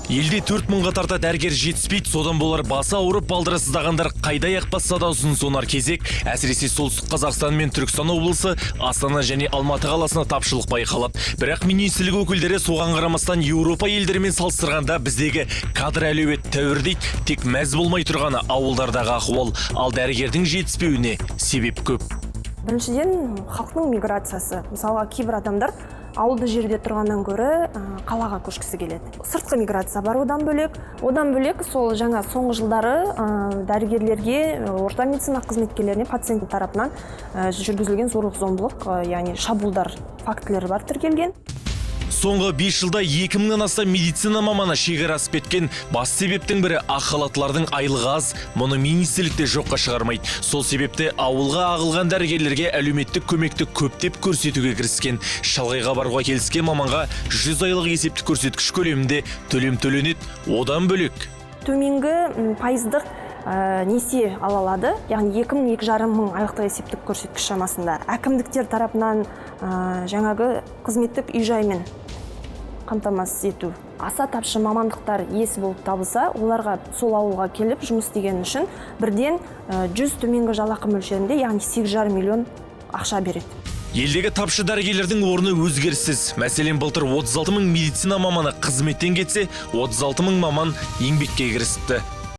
Елде 4000-ға тарта дәрігер жетіспейді, содан болар басы ауырып балдырасыздағандар қайда аяқ басса да ұзын сонар кезек. Әсіресе солтүстік Қазақстан мен Түркістан облысы, Астана және Алматы қаласына тапшылық байқалады. Бірақ министрлік өкілдері соған қарамастан Еуропа елдерімен салыстырғанда біздегі кадр әлеует тәуір дейді. Тек мәз болмай тұрғаны ауылдардағы ахуал, ал дәрігердің жетіспеуіне себеп көп. Біріншіден, халықтың миграциясы. Мысалға, кейбір адамдар ауылды жерде тұрғаннан гөрі қалаға көшкісі келеді. Сыртқы миграция бар одан бөлек сол жаңа соңғы жылдары дәрігерлерге, орта медицина қызметкерлеріне пациент тарапынан жүргізілген зорлық-зомбылық, яғни шабуылдар фактілері бар тіркелген. Соңғы 5 жылда 2000-нан астам медицина маманы шекара асып кеткен. Бас себептің бірі ақ халаттылардың айлығы аз, мұны министрлікте жоққа шығармайды. Сол себепті ауылға ағылған дәрігерлерге әлеуметтік көмекті көптеп көрсетуге кіріскен. Шалғайға баруға келіскен маманға 100 айлық есептік көрсеткіш көлемінде төлем төленеді. Одан бөлек Төменгі пайыздық несие ала алады, яғни 2000-2,5 мың айлықтық есептік көрсеткіш шамасында. Әкімдіктер тарапынан жаңағы қызметтік үй-жаймен қамтамасыз ету. Аса тапшы мамандықтар иесі болып табылса, оларға сол ауылға келіп жұмыс істеген үшін бірден 100 төменгі жалақы мөлшерінде, яғни 8,5 миллион ақша береді. Елдегі тапшы дәрігерлердің орны өзгеріссіз. Мәселен, былтыр 36 мың медицина маманы қызметтен кетсе, 36 мың маман еңбекке кірісіпті.